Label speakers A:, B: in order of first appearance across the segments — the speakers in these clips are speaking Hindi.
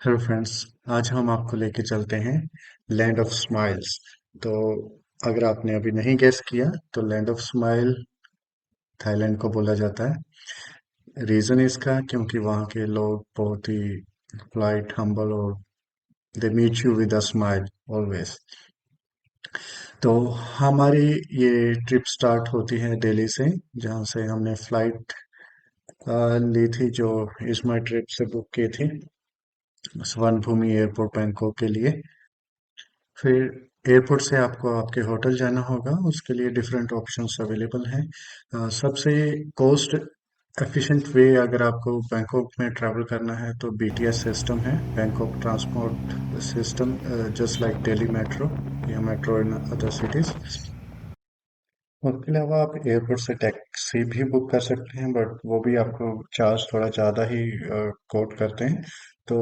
A: Hello friends. आज हम आपको लेके चलते हैं लैंड ऑफ स्माइल्स। तो अगर आपने अभी नहीं गेस किया तो लैंड ऑफ स्माइल थाईलैंड को बोला जाता है। रीज़न इसका क्योंकि वहाँ के लोग बहुत ही पोलाइट, हम्बल और they meet you with a smile always. तो हमारी ये ट्रिप स्टार्ट होती है दिल्ली से, जहाँ से हमने फ्लाइट ली थी, जो इसमाई ट्रिप से बुक की थी स्वर्ण भूमि एयरपोर्ट बैंकॉक के लिए। फिर एयरपोर्ट से आपको आपके होटल जाना होगा, उसके लिए डिफरेंट ऑप्शंस अवेलेबल हैं। सबसे कॉस्ट एफिशिएंट वे अगर आपको बैंकॉक में ट्रैवल करना है तो बीटीएस सिस्टम है, Bangkok transport system, just like Delhi metro या मेट्रो इन अदर सिटीज। उसके अलावा आप एयरपोर्ट से टैक्सी भी बुक कर सकते हैं, बट वो भी आपको चार्ज थोड़ा ज़्यादा ही कोट करते हैं। तो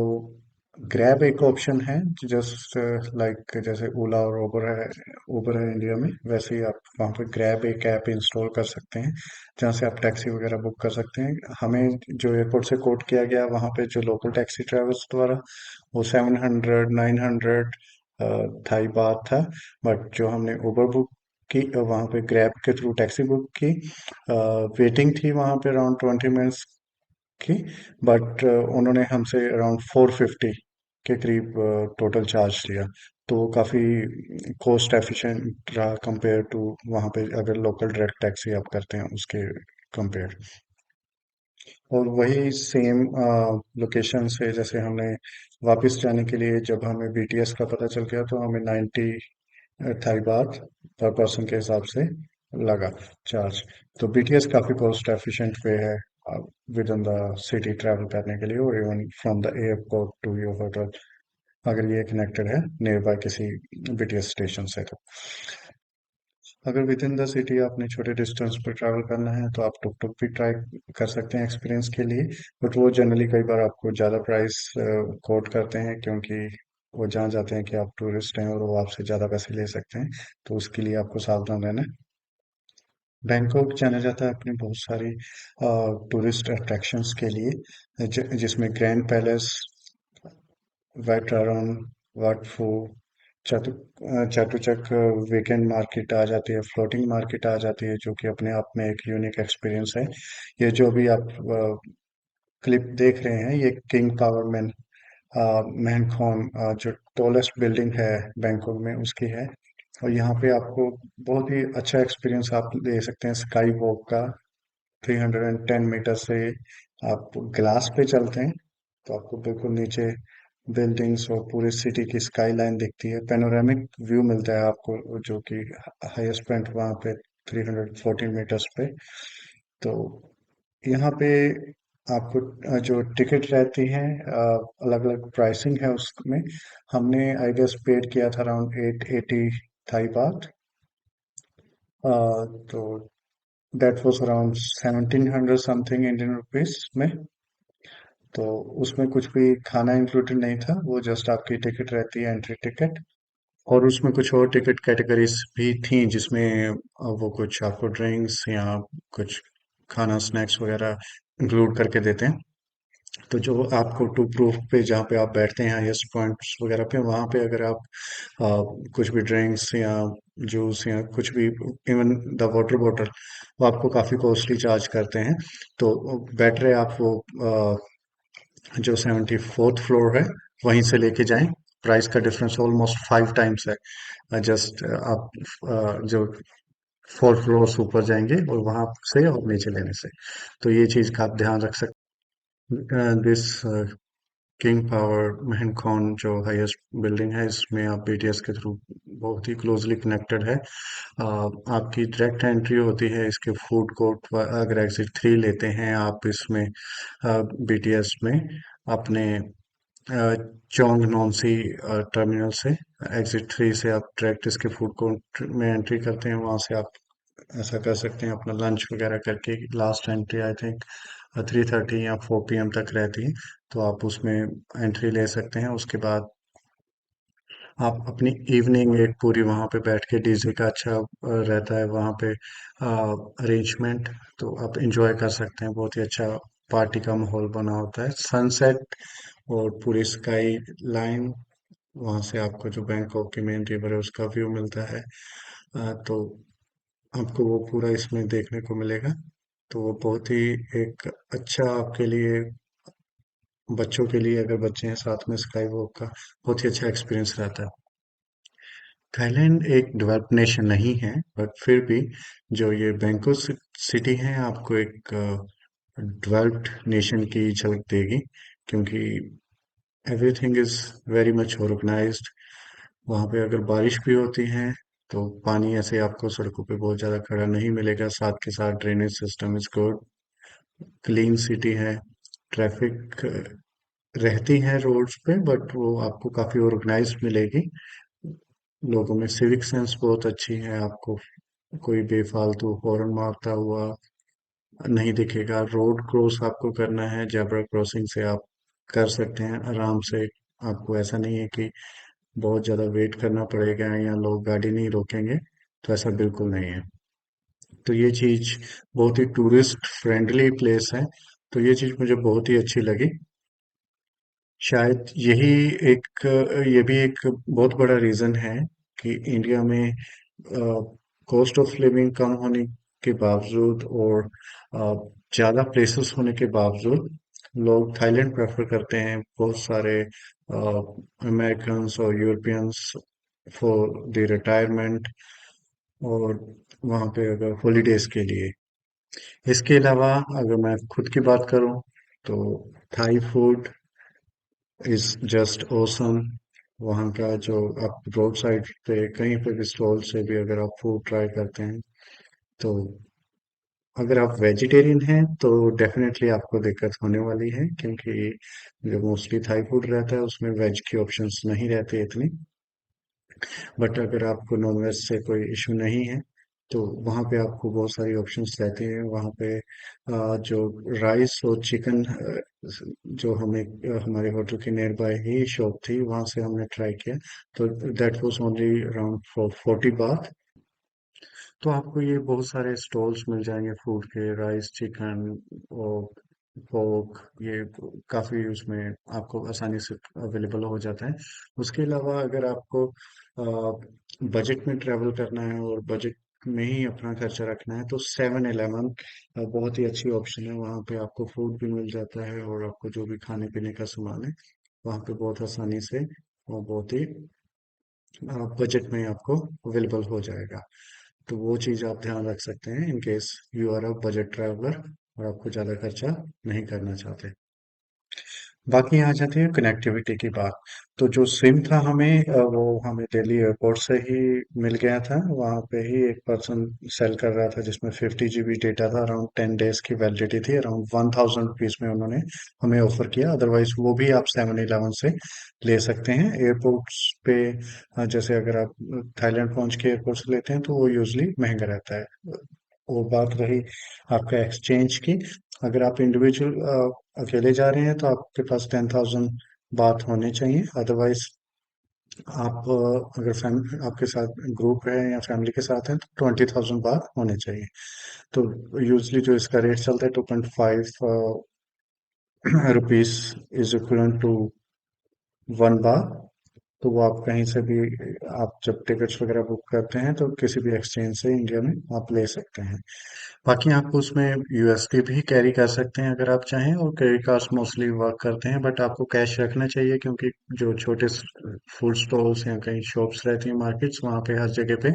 A: ग्रैब एक ऑप्शन है, जस्ट लाइक जैसे ओला और उबर है इंडिया में, वैसे ही आप वहाँ पे ग्रैब एक ऐप इंस्टॉल कर सकते हैं, जहाँ से आप टैक्सी वगैरह बुक कर सकते हैं। हमें जो एयरपोर्ट से कोट किया गया वहाँ पे जो लोकल टैक्सी ट्रेवल्स द्वारा वो 700 900 थाई बात था। बट जो हमने उबर बुक की, वहाँ पे ग्रैब के थ्रू टैक्सी बुक की, वेटिंग थी वहाँ पे अराउंड 20 मिनट्स की। बट उन्होंने हमसे अराउंड 450 के करीब टोटल चार्ज लिया। तो काफ़ी कॉस्ट एफिशिएंट रहा कंपेयर टू वहाँ पे अगर लोकल डायरेक्ट टैक्सी आप करते हैं उसके कंपेयर। और वही सेम लोकेशन से जैसे हमने वापस जाने के लिए, जब हमें बीटीएस का पता चल गया तो हमें 90 थाई बात पर पर्सन के हिसाब से लगा चार्ज। तो बीटीएस काफ़ी कॉस्ट एफिशिएंट वे है within the city travel करने के लिए, और even from the airport to your hotel, अगर ये कनेक्टेड है नियर बाय किसी बीटीएस स्टेशन से। तो अगर विद इन द सिटी आपने छोटे डिस्टेंस पर ट्रैवल करना है तो आप टुक टुक भी ट्राई कर सकते हैं एक्सपीरियंस के लिए। बट वो जनरली कई बार आपको ज़्यादा प्राइस कोट करते हैं, क्योंकि वो जान जाते हैं कि आप टूरिस्ट हैं और वो आपसे ज़्यादा पैसे ले सकते हैं। तो उसके लिए आपको सावधान रहना है। बैंकॉक जाना जाता है अपनी बहुत सारी टूरिस्ट अट्रैक्शंस के लिए, जिसमें ग्रैंड पैलेस, वाइट रण, वाट फू, चाटुचक वीकेंड मार्केट आ जाती है, फ्लोटिंग मार्केट आ जाती है, जो कि अपने आप में एक यूनिक एक्सपीरियंस है। ये जो भी आप क्लिप देख रहे हैं, ये किंग पावर मैन मैनखॉन, जो टॉलेस्ट बिल्डिंग है बैंकॉक में, उसकी है। और यहाँ पे आपको बहुत ही अच्छा एक्सपीरियंस आप ले सकते हैं स्काई वॉक का। 310 मीटर से आप ग्लास पे चलते हैं तो आपको बिल्कुल नीचे बिल्डिंग्स और पूरी सिटी की स्काई लाइन दिखती है, पेनोरामिक व्यू मिलता है आपको, जो कि हाईएस्ट पॉइंट वहाँ पे 314 मीटर्स पे। तो यहाँ पे आपको जो टिकट रहती है, अलग अलग प्राइसिंग है उसमें। हमने आई गेस पेड किया था अराउंड 880 थाई बात। तो that was around 1700 something Indian rupees में। तो उसमें कुछ भी खाना इंक्लूडेड नहीं था, वो जस्ट आपकी टिकट रहती है, एंट्री टिकट। और उसमें कुछ और टिकट कैटेगरीज भी थी, जिसमें वो कुछ आपको ड्रिंक्स या कुछ खाना स्नैक्स वगैरह इंक्लूड करके देते हैं। तो जो आपको टू प्रूफ पे जहाँ पे आप बैठते हैं हाईएस्ट पॉइंट्स वगैरह पे, वहाँ पे अगर आप कुछ भी ड्रिंक्स या जूस या कुछ भी, इवन द वाटर बॉटल, वो आपको काफ़ी कॉस्टली चार्ज करते हैं। तो बेटर है आप वो जो 74th फ्लोर है वहीं से लेके जाएं। प्राइस का डिफरेंस ऑलमोस्ट 5 टाइम्स है। जस्ट आप जो 4 फ्लोर्स ऊपर जाएंगे और वहां से और नीचे लेने से। तो ये चीज का आप ध्यान रख सकते। दिस किंग पावर महनकॉन जो हाईएस्ट बिल्डिंग है, इसमें आप बीटीएस के थ्रू बहुत ही क्लोजली कनेक्टेड है। आपकी डायरेक्ट एंट्री होती है इसके फूड कोर्ट, अगर एग्जिट 3 लेते हैं आप इसमें बीटीएस में, अपने चोंग नॉन्सी टर्मिनल से एग्जिट 3 से आप डायरेक्ट इसके फूड कोर्ट में एंट्री करते हैं। वहां से आप ऐसा कर सकते हैं अपना लंच वगैरह करके। लास्ट एंट्री आई थिंक 3:30 या 4 PM तक रहती है, तो आप उसमें एंट्री ले सकते हैं। उसके बाद आप अपनी इवनिंग एक पूरी वहाँ पे बैठ के, डीजे का अच्छा रहता है वहाँ पे अरेंजमेंट, तो आप इंजॉय कर सकते हैं। बहुत ही अच्छा पार्टी का माहौल बना होता है। सनसेट और पूरी स्काई लाइन, वहाँ से आपको जो बैंकॉक की मेन रिवर है उसका व्यू मिलता है। तो आपको वो पूरा इसमें देखने को मिलेगा। तो वो बहुत ही एक अच्छा आपके लिए, बच्चों के लिए, अगर बच्चे हैं साथ में, स्काई वॉक का बहुत ही अच्छा एक्सपीरियंस रहता है। थाईलैंड एक डेवलप्ड नेशन नहीं है, बट फिर भी जो ये बैंकॉक सिटी है आपको एक डेवलप्ड नेशन की झलक देगी, क्योंकि everything is very much organised. वहाँ पे अगर बारिश भी होती है तो पानी ऐसे आपको सड़कों पे बहुत ज़्यादा खड़ा नहीं मिलेगा, साथ के साथ drainage system is good, clean city है। ट्रैफिक रहती है रोड्स पे, बट वो आपको काफ़ी ऑर्गेनाइज्ड मिलेगी। लोगों में सिविक सेंस बहुत अच्छी है, आपको कोई बेफालतू हॉर्न मारता हुआ नहीं दिखेगा। रोड क्रॉस आपको करना है, जेब्रा क्रॉसिंग से आप कर सकते हैं आराम से। आपको ऐसा नहीं है कि बहुत ज़्यादा वेट करना पड़ेगा या लोग गाड़ी नहीं रोकेंगे, तो ऐसा बिल्कुल नहीं है। तो ये चीज़, बहुत ही टूरिस्ट फ्रेंडली प्लेस है, तो ये चीज़ मुझे बहुत ही अच्छी लगी। शायद यही एक, ये भी एक बहुत बड़ा रीज़न है कि इंडिया में कॉस्ट ऑफ लिविंग कम होने के बावजूद और ज़्यादा प्लेसेस होने के बावजूद लोग थाईलैंड प्रेफर करते हैं। बहुत सारे अमेरिकन्स और यूरोपियंस फॉर द रिटायरमेंट, और वहाँ पे अगर हॉलीडेज के लिए। इसके अलावा अगर मैं खुद की बात करूँ तो Thai food is just awesome. वहाँ का जो आप रोड साइड पे कहीं पे भी स्टॉल से भी अगर आप फूड ट्राई करते हैं, तो अगर आप वेजिटेरियन हैं तो डेफिनेटली आपको दिक्कत होने वाली है, क्योंकि जो मोस्टली थाई फूड रहता है उसमें वेज की ऑप्शंस नहीं रहते इतनी। बट अगर आपको नॉनवेज से कोई इशू नहीं है तो वहाँ पे आपको बहुत सारी ऑप्शंस रहती हैं। वहाँ पे जो राइस और चिकन, जो हमें हमारे होटल के नियर बाय ही शॉप थी, वहाँ से हमने ट्राई किया। तो that was only around for 40 bath. तो आपको ये बहुत सारे स्टॉल्स मिल जाएंगे फूड के, राइस, चिकन और पोर्क, ये काफ़ी उसमें आपको आसानी से अवेलेबल हो जाता है। उसके अलावा अगर आपको बजट में ट्रैवल करना है और बजट में ही अपना खर्चा रखना है, तो 7-Eleven बहुत ही अच्छी ऑप्शन है। वहाँ पे आपको फूड भी मिल जाता है और आपको जो भी खाने पीने का सामान है वहाँ पे बहुत आसानी से और बहुत ही बजट में आपको अवेलेबल हो जाएगा। तो वो चीज़ आप ध्यान रख सकते हैं in case you are a budget traveller और आपको ज़्यादा खर्चा नहीं करना चाहते। बाकी आ जाती है कनेक्टिविटी की बात। तो जो सिम था हमें, वो हमें दिल्ली एयरपोर्ट से ही मिल गया था। वहाँ पे ही एक पर्सन सेल कर रहा था जिसमें 50 GB डेटा था, अराउंड 10 डेज की वैलिडिटी थी, अराउंड 1000 रुपीज़ में उन्होंने हमें ऑफर किया। अदरवाइज वो भी आप 7-Eleven से ले सकते हैं एयरपोर्ट्स पे। जैसे अगर आप थाईलैंड पहुंच के एयरपोर्ट से लेते हैं तो वो यूजली महंगा रहता है। वो बात रही आपका एक्सचेंज की। अगर आप इंडिविजुअल अकेले जा रहे हैं तो आपके पास 10,000 बात होने चाहिए। अदरवाइज आप अगर आपके साथ ग्रुप है या फैमिली के साथ हैं तो 20,000 बात होने चाहिए। तो यूजली जो इसका रेट चलता है 2.5 रुपीज इज इक्वल टू 1 बार। तो वो आप कहीं से भी, आप जब टिकट्स वगैरह बुक करते हैं तो किसी भी एक्सचेंज से इंडिया में आप ले सकते हैं। बाकी आप उसमें यूएसडी भी कैरी कर सकते हैं अगर आप चाहें, और क्रेडिट कार्ड्स मोस्टली वर्क करते हैं, बट आपको कैश रखना चाहिए, क्योंकि जो छोटे फूड स्टॉल्स या कहीं शॉप्स रहती हैं, मार्केट्स, वहाँ पे हर जगह पे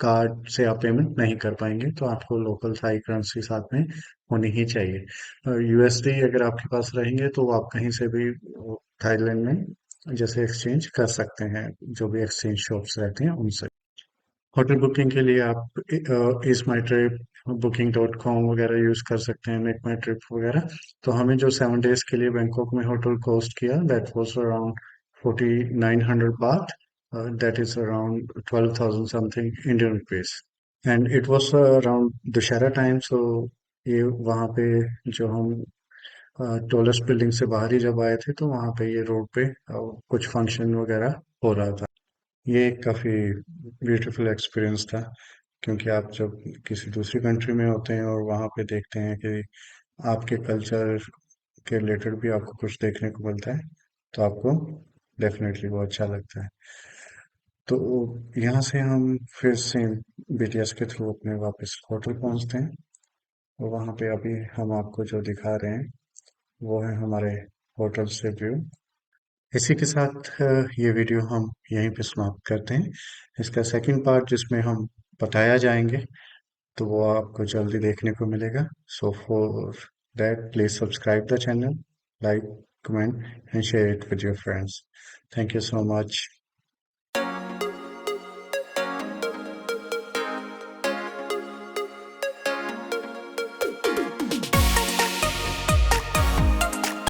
A: कार्ड से आप पेमेंट नहीं कर पाएंगे, तो आपको लोकल थाई करेंसी साथ में होनी ही चाहिए। यूएसडी अगर आपके पास रहेंगे तो आप कहीं से भी थाईलैंड में जैसे एक्सचेंज कर सकते हैं, जो भी एक्सचेंज शॉप्स रहती हैं उनसे। होटल बुकिंग के लिए आप इस माई ट्रिप, Booking.com वगैरह यूज़ कर सकते हैं, मेक माई ट्रिप वगैरह। तो हमें जो 7 डेज के लिए बैंकॉक में होटल कॉस्ट किया, that was around 4,900 baht, that is around 12,000 something Indian rupees. And it was around Dussehra time, so ये वहाँ पे जो हम टॉलेस्ट बिल्डिंग से बाहर ही जब आए थे तो वहाँ पे ये रोड पे कुछ फंक्शन वगैरह हो रहा था। ये एक काफ़ी ब्यूटीफुल एक्सपीरियंस था, क्योंकि आप जब किसी दूसरी कंट्री में होते हैं और वहाँ पे देखते हैं कि आपके कल्चर के रिलेटेड भी आपको कुछ देखने को मिलता है, तो आपको डेफिनेटली वो अच्छा लगता है। तो यहाँ से हम फिर से बीटीएस के थ्रू अपने वापस होटल पहुँचते हैं, और वहाँ पे अभी हम आपको जो दिखा रहे हैं वो है हमारे होटल से व्यू। इसी के साथ ये वीडियो हम यहीं पे समाप्त करते हैं। इसका सेकंड पार्ट जिसमें हम पटाया जाएंगे, तो वो आपको जल्दी देखने को मिलेगा। So for that please subscribe the channel, like, comment and share it with your friends. Thank you so much.